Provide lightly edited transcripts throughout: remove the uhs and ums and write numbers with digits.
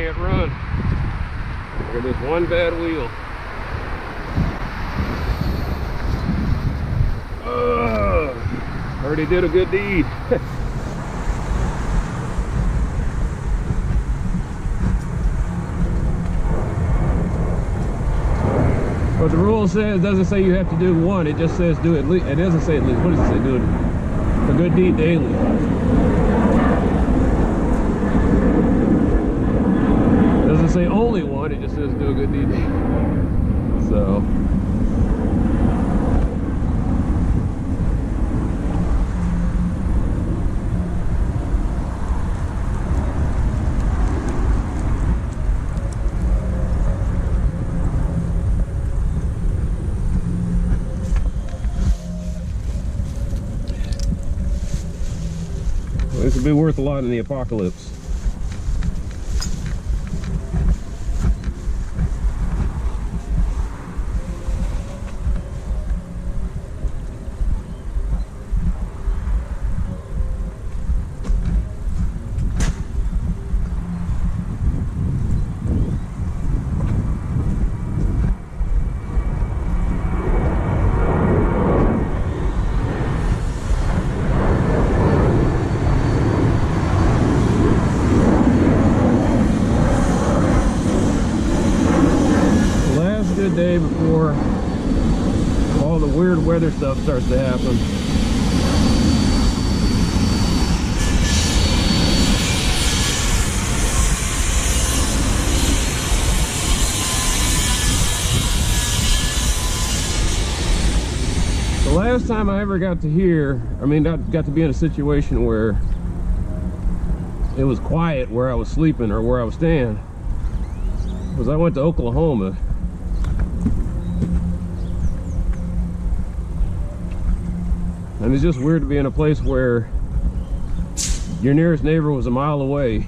can't run. Look at this one bad wheel. Heard he did a good deed. But the rule says, doesn't say you have to do one, it just says do at least. It doesn't say at least. What does it say? Do it a good deed daily. It doesn't say only one, it just says do a good deed daily. So this would be worth a lot in the apocalypse. Day before all the weird weather stuff starts to happen. The last time I ever got to hear, I got to be in a situation where it was quiet where I was sleeping or where I was staying, was I went to Oklahoma. And it's just weird to be in a place where your nearest neighbor was a mile away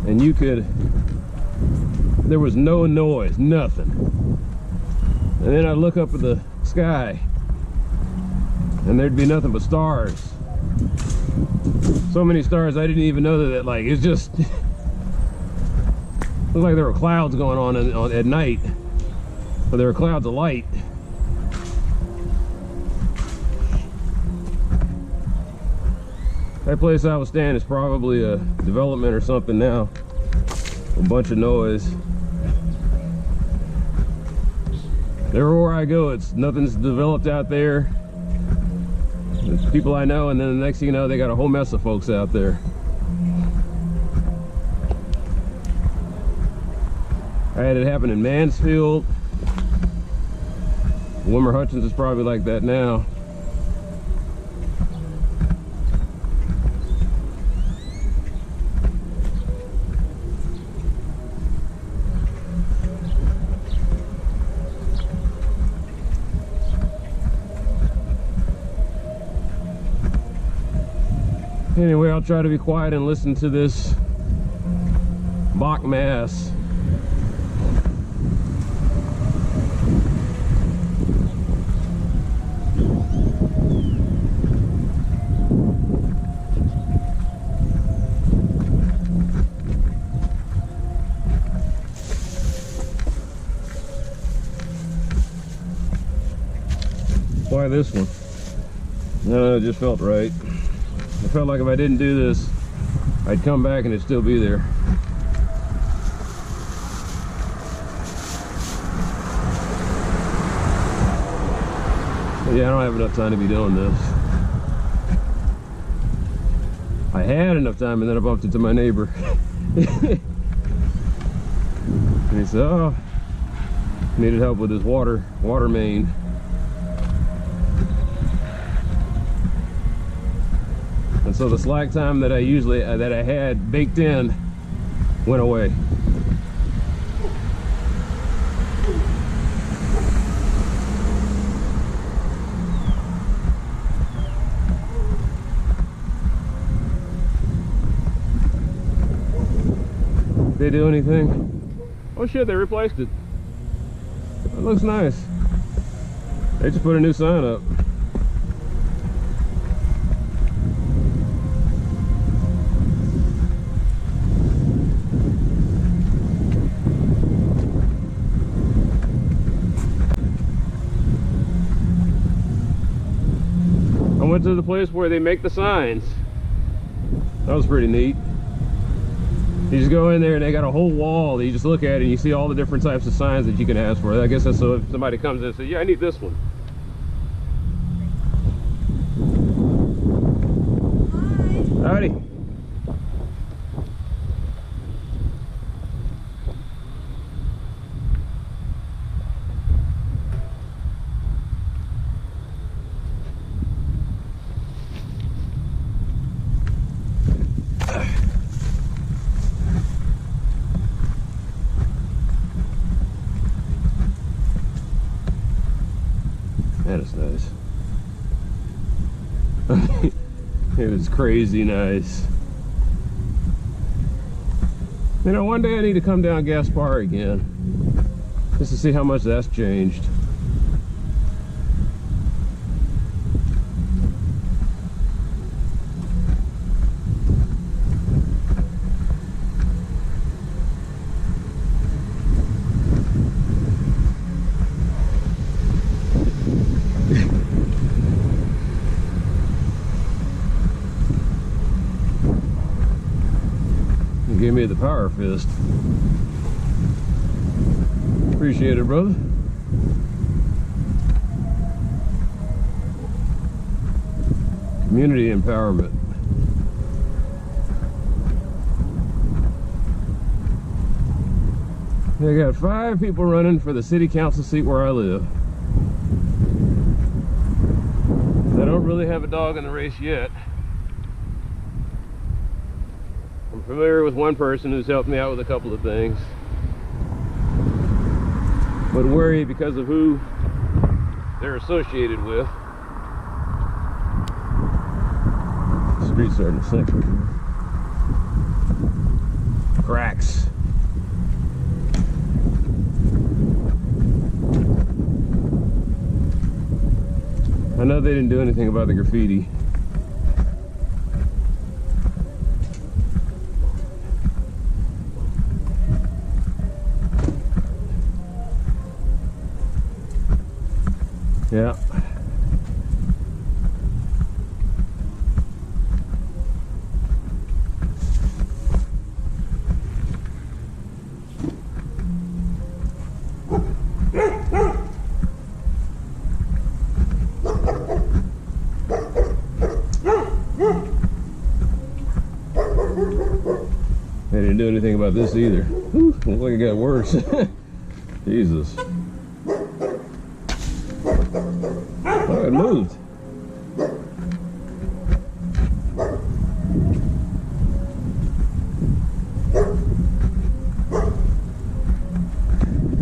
and there was no noise, nothing. And then I'd look up at the sky and there'd be nothing but stars. So many stars I didn't even know that like, it's just looked like there were clouds going on at night, but there were clouds of light. That place I was staying is probably a development or something now. A bunch of noise. Everywhere I go, nothing's developed out there. It's people I know, and then the next thing you know, they got a whole mess of folks out there. I had it happen in Mansfield. Wilmer Hutchins is probably like that now. Anyway, I'll try to be quiet and listen to this Bach Mass. Why this one? No, it just felt right. I felt like if I didn't do this, I'd come back and it'd still be there. But yeah, I don't have enough time to be doing this. I had enough time and then I bumped into my neighbor. And he said, oh, needed help with his water main. And so the slack time that I had baked in went away. Did they do anything? Oh shit, they replaced it. It looks nice. They just put a new sign up. I went to the place where they make the signs. That was pretty neat. You just go in there and they got a whole wall that you just look at and you see all the different types of signs that you can ask for. I guess that's so if somebody comes in and says, yeah, I need this one. Hi. Howdy. That is nice. It was crazy nice. You know, one day I need to come down Gaspar again, just to see how much that's changed. Give me the power fist. Appreciate it, brother. Community empowerment. I got 5 people running for the city council seat where I live. I don't really have a dog in the race yet. I'm familiar with one person who's helped me out with a couple of things, but worry because of who they're associated with. The street's starting to sink. Cracks. I know they didn't do anything about the graffiti. Yeah. They didn't do anything about this either. Whew, looks like it got worse. Jesus. Oh, it moved.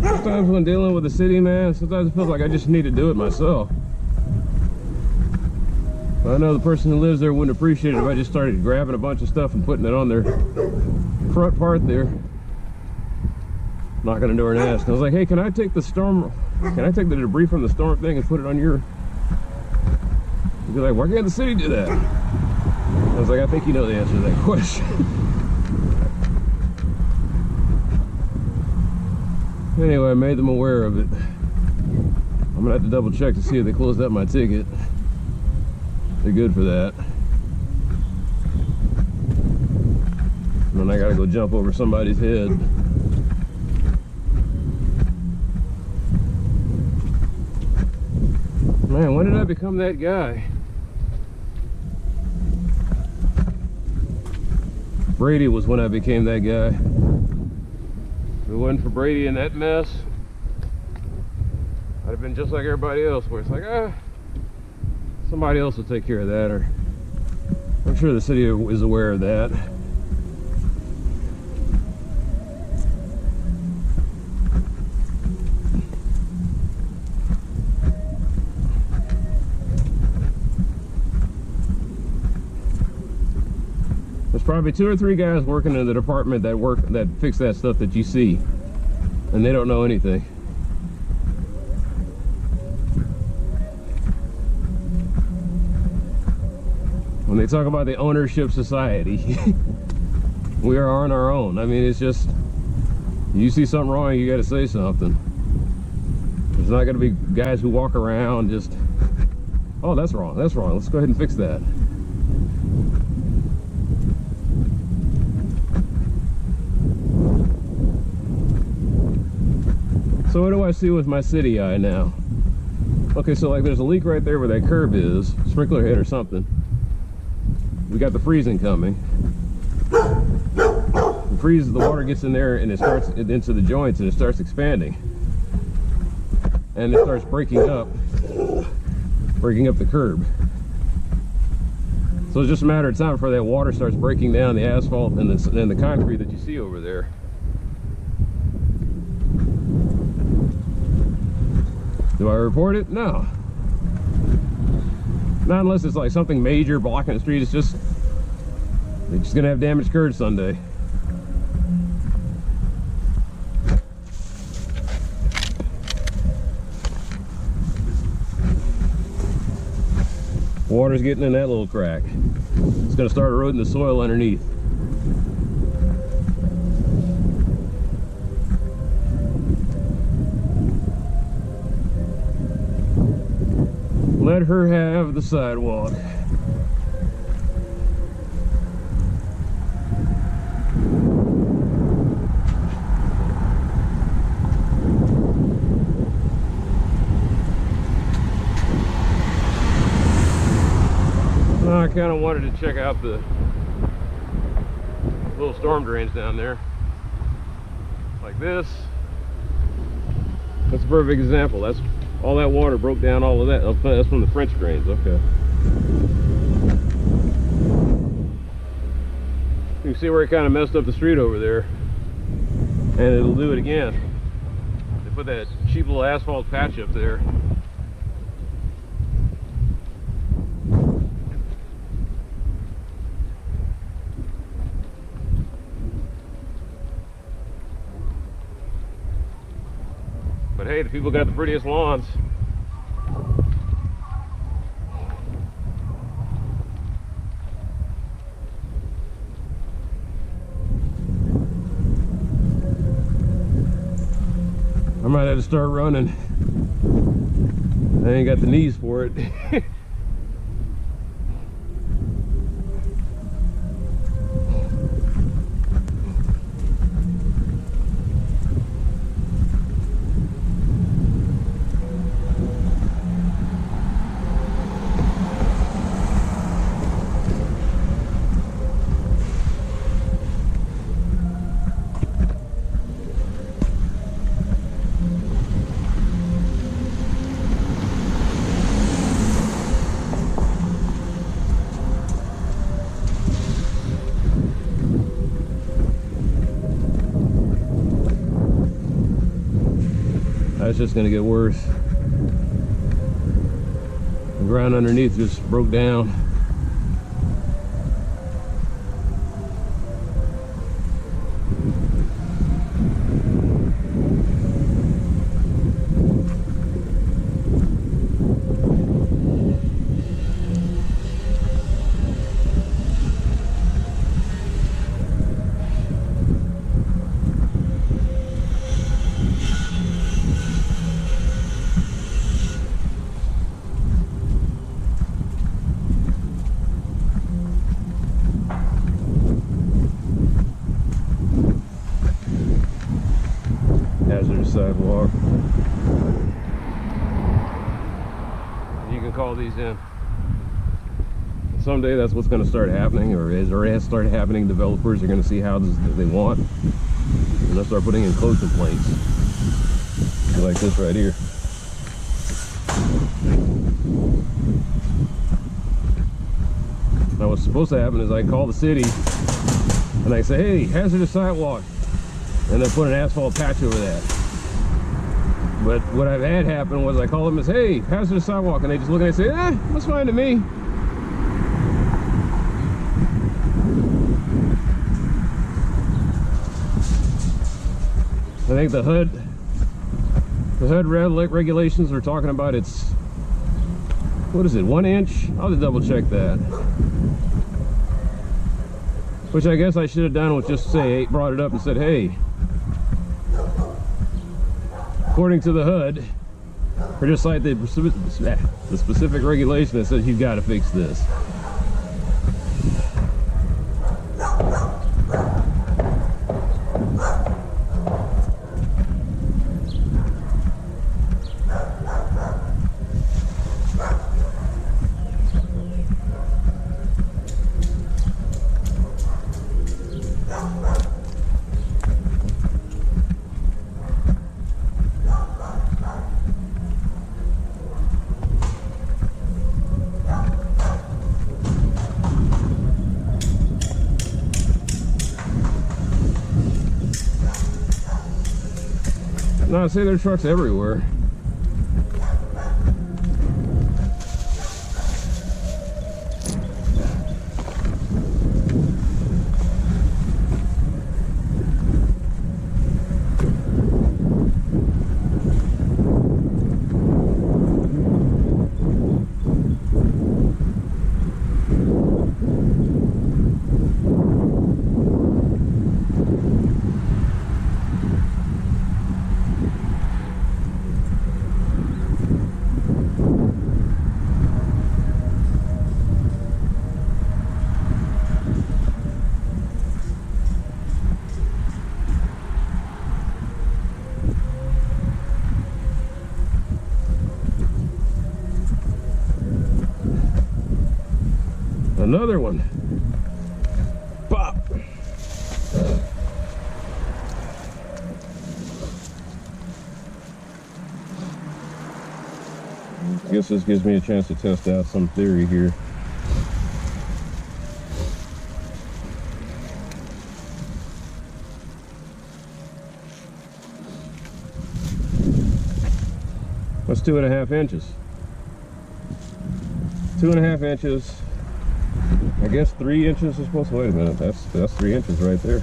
Sometimes when dealing with the city, man, sometimes it feels like I just need to do it myself. But I know the person who lives there wouldn't appreciate it if I just started grabbing a bunch of stuff and putting it on their front part there. Knocking on the door and asking. I was like, hey, can I take the debris from the storm thing and put it on your... He'd be like, why can't the city do that? I was like, I think you know the answer to that question. Anyway, I made them aware of it. I'm gonna have to double check to see if they closed up my ticket. They're good for that. And then I gotta go jump over somebody's head. Man, when did I become that guy? Brady was when I became that guy. If it wasn't for Brady and that mess, I'd have been just like everybody else, where it's like, somebody else will take care of that, or I'm sure the city is aware of that. There's probably 2 or 3 guys working in the department that fix that stuff that you see, and they don't know anything. When they talk about the ownership society, we are on our own. I mean, it's just, you see something wrong, you got to say something. There's not going to be guys who walk around just Oh, that's wrong. That's wrong. Let's go ahead and fix that. So what do I see with my city eye now? Okay, so like there's a leak right there where that curb is, sprinkler head or something. We got the freezing coming. The freeze, the water gets in there and it starts into the joints and it starts expanding. And it starts breaking up the curb. So it's just a matter of time before that water starts breaking down the asphalt and the concrete that you see over there. Do I report it? No. Not unless it's like something major blocking the street. It's just, they're just gonna have damaged curbs Sunday. Water's getting in that little crack. It's gonna start eroding the soil underneath. Let her have the sidewalk. I kind of wanted to check out the little storm drains down there. Like this. That's a perfect example. That's all that water broke down all of that. That's from the French drains. Okay. You can see where it kind of messed up the street over there. And it'll do it again. They put that cheap little asphalt patch up there. But hey, the people got the prettiest lawns. I might have to start running. I ain't got the knees for it. It's just going to get worse. The ground underneath just broke down. Hazardous sidewalk. You can call these in. Someday that's what's going to start happening, or has started happening. Developers are going to see houses that they want, and they'll start putting in code complaints like this right here. Now what's supposed to happen is I call the city and I say, hey, hazardous sidewalk, and they put an asphalt patch over that. But what I've had happen was I call them and say, hey, hazardous sidewalk, and they just look at it and say, that's fine to me. I think the HUD regulations we're talking about, it's, what is it, 1 inch? I'll just double check that. Which I guess I should have done was just say, brought it up and said, hey, according to the HUD, or just cite the specific regulation that says you've got to fix this. No, I say there's trucks everywhere. Another one. Pop. I guess this gives me a chance to test out some theory here. That's 2.5 inches. 2.5 inches. I guess 3 inches is supposed to, wait a minute, that's 3 inches right there.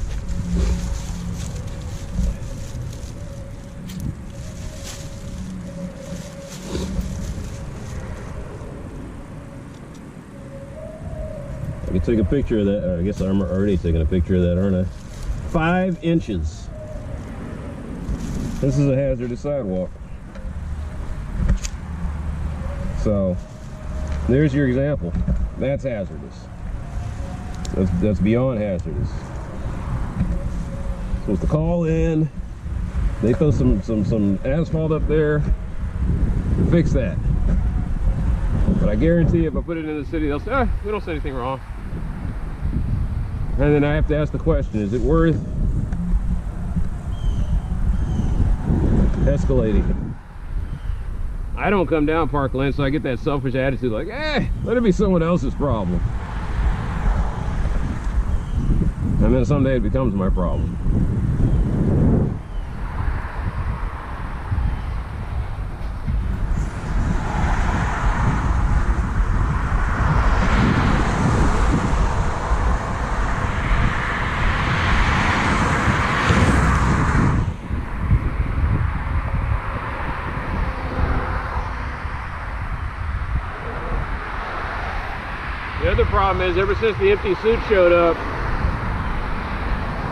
I can take a picture of that. I guess I'm already taking a picture of that, aren't I? 5 inches. This is a hazardous sidewalk. So there's your example. That's hazardous. That's beyond hazardous. Supposed to call in. They throw some asphalt up there. Fix that. But I guarantee if I put it in the city, they'll say, we don't say anything wrong. And then I have to ask the question, is it worth escalating? I don't come down Parkland, so I get that selfish attitude like, let it be someone else's problem. And then someday it becomes my problem. The other problem is, ever since the empty suit showed up,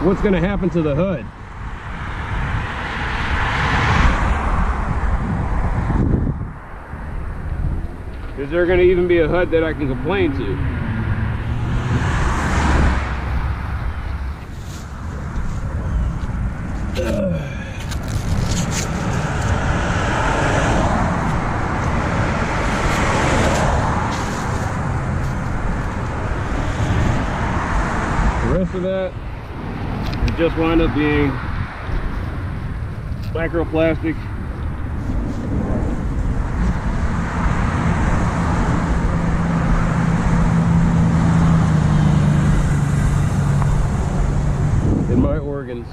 what's going to happen to the HUD? Is there going to even be a HUD that I can complain to? The rest of that just wind up being microplastic. In my organs.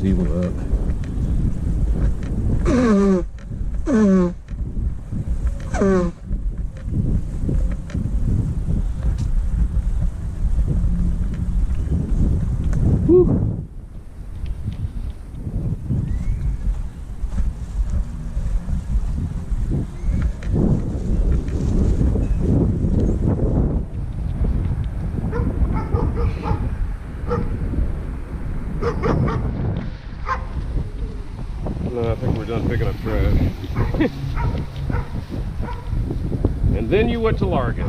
receiver up. Whew. No, I think we're done picking up trash. And then you went to Larga.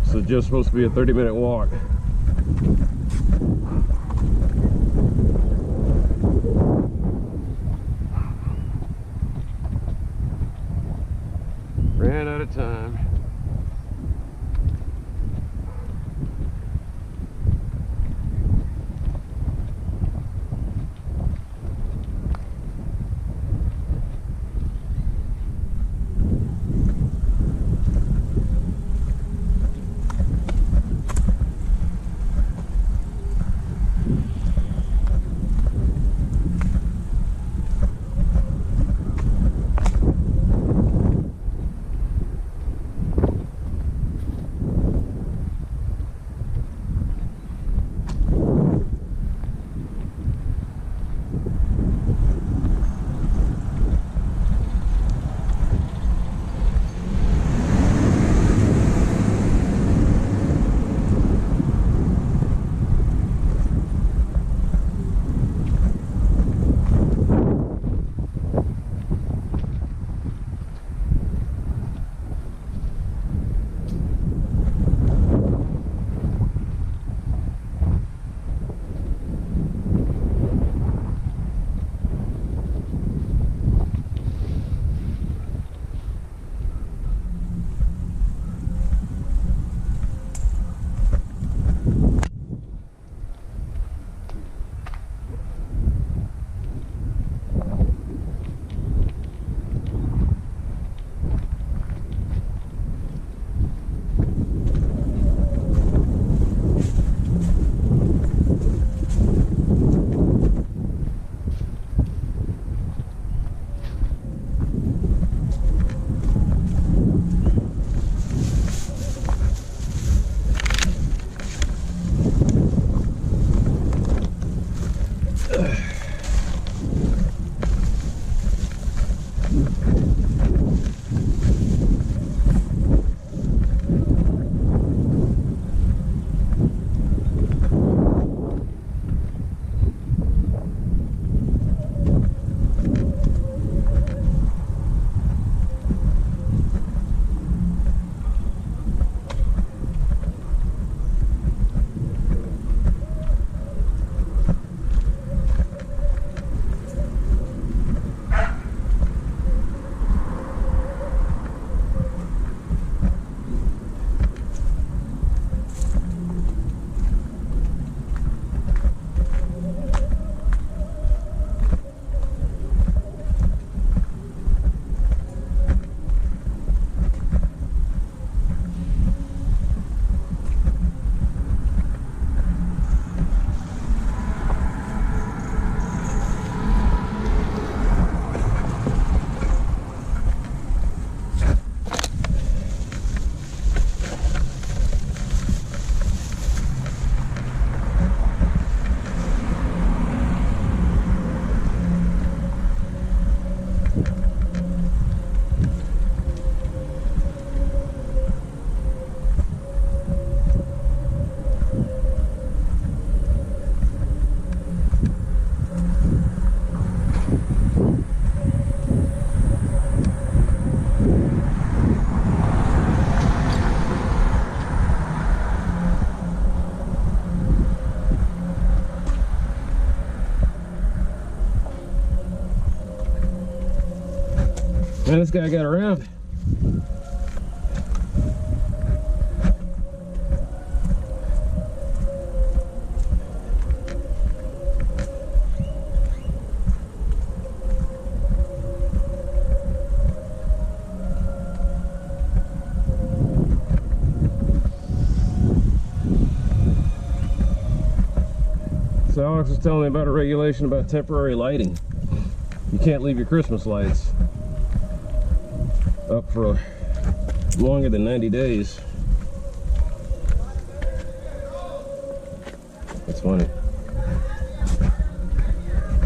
So just supposed to be a 30-minute walk. Ran out of time. Man, this guy got around. Alex was telling me about a regulation about temporary lighting. You can't leave your Christmas lights up for longer than 90 days. That's funny.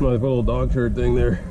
Oh, they put a little dog turd thing there.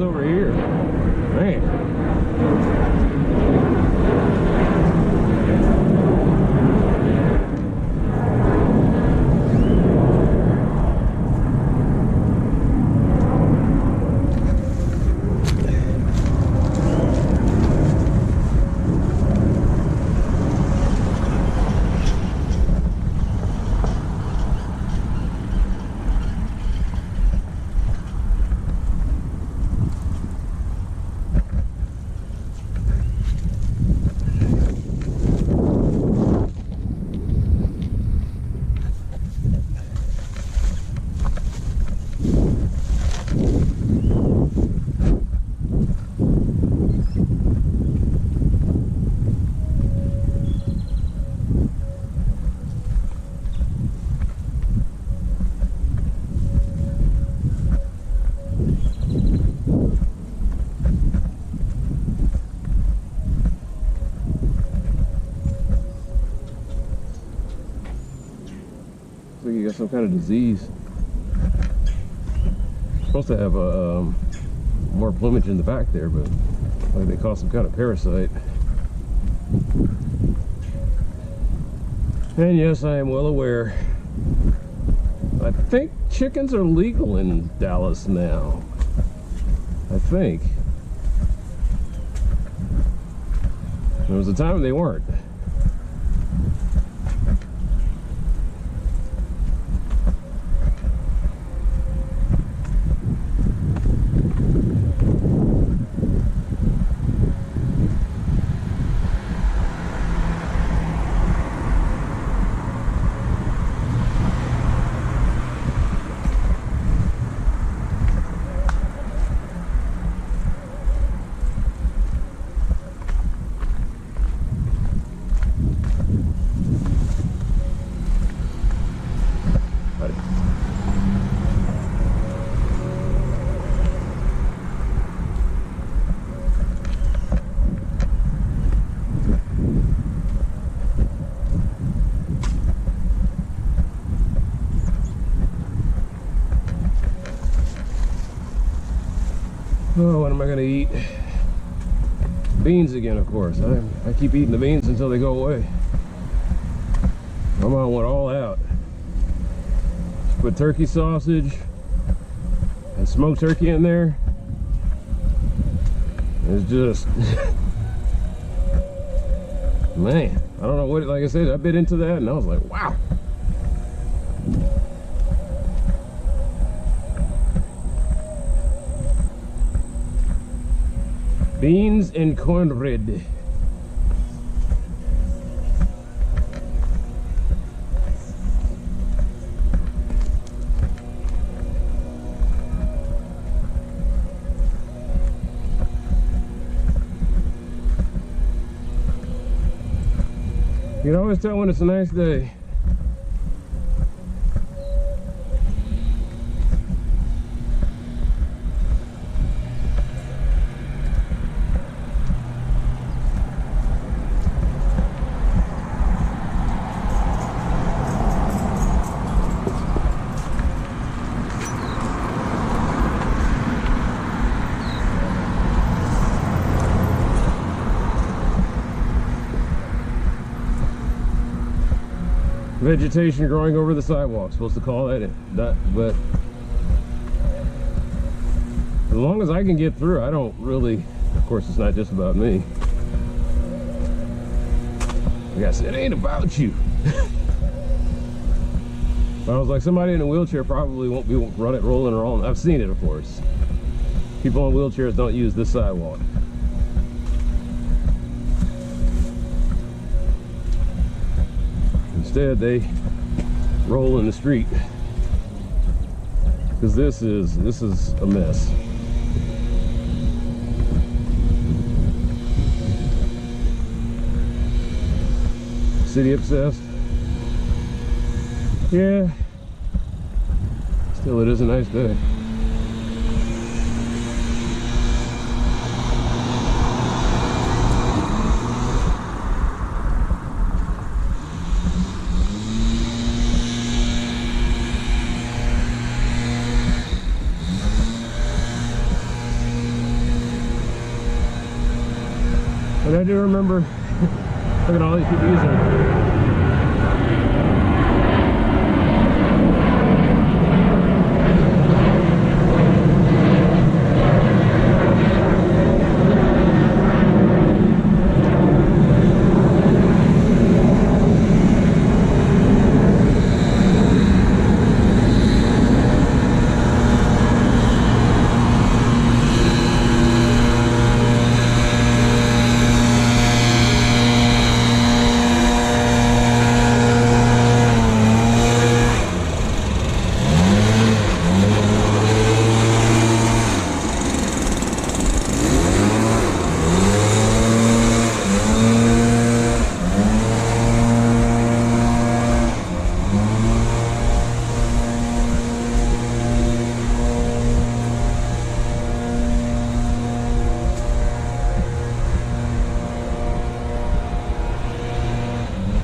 Over here, man. Like you got some kind of disease. Supposed to have more plumage in the back there, but like they caught some kind of parasite. And yes, I am well aware. I think chickens are legal in Dallas now. I think. There was a time when they weren't. Oh, what am I gonna eat? Beans again, of course. I keep eating the beans until they go away. I'm on one all out. Just put turkey sausage and smoked turkey in there. It's just man, I don't know what, like I said, I bit into that and I was like, wow. Beans and cornbread. You can always tell when it's a nice day. vegetation growing over the sidewalk. Supposed to call that that, but as long as I can get through, I don't really, of course it's not just about me. Like I said, it ain't about you. But I was like, somebody in a wheelchair probably won't be rolling around. I've seen it, of course. People on wheelchairs don't use this sidewalk. Instead, they roll in the street. Because this is a mess. City obsessed? Yeah. Still, it is a nice day. And I do remember, look at all these people using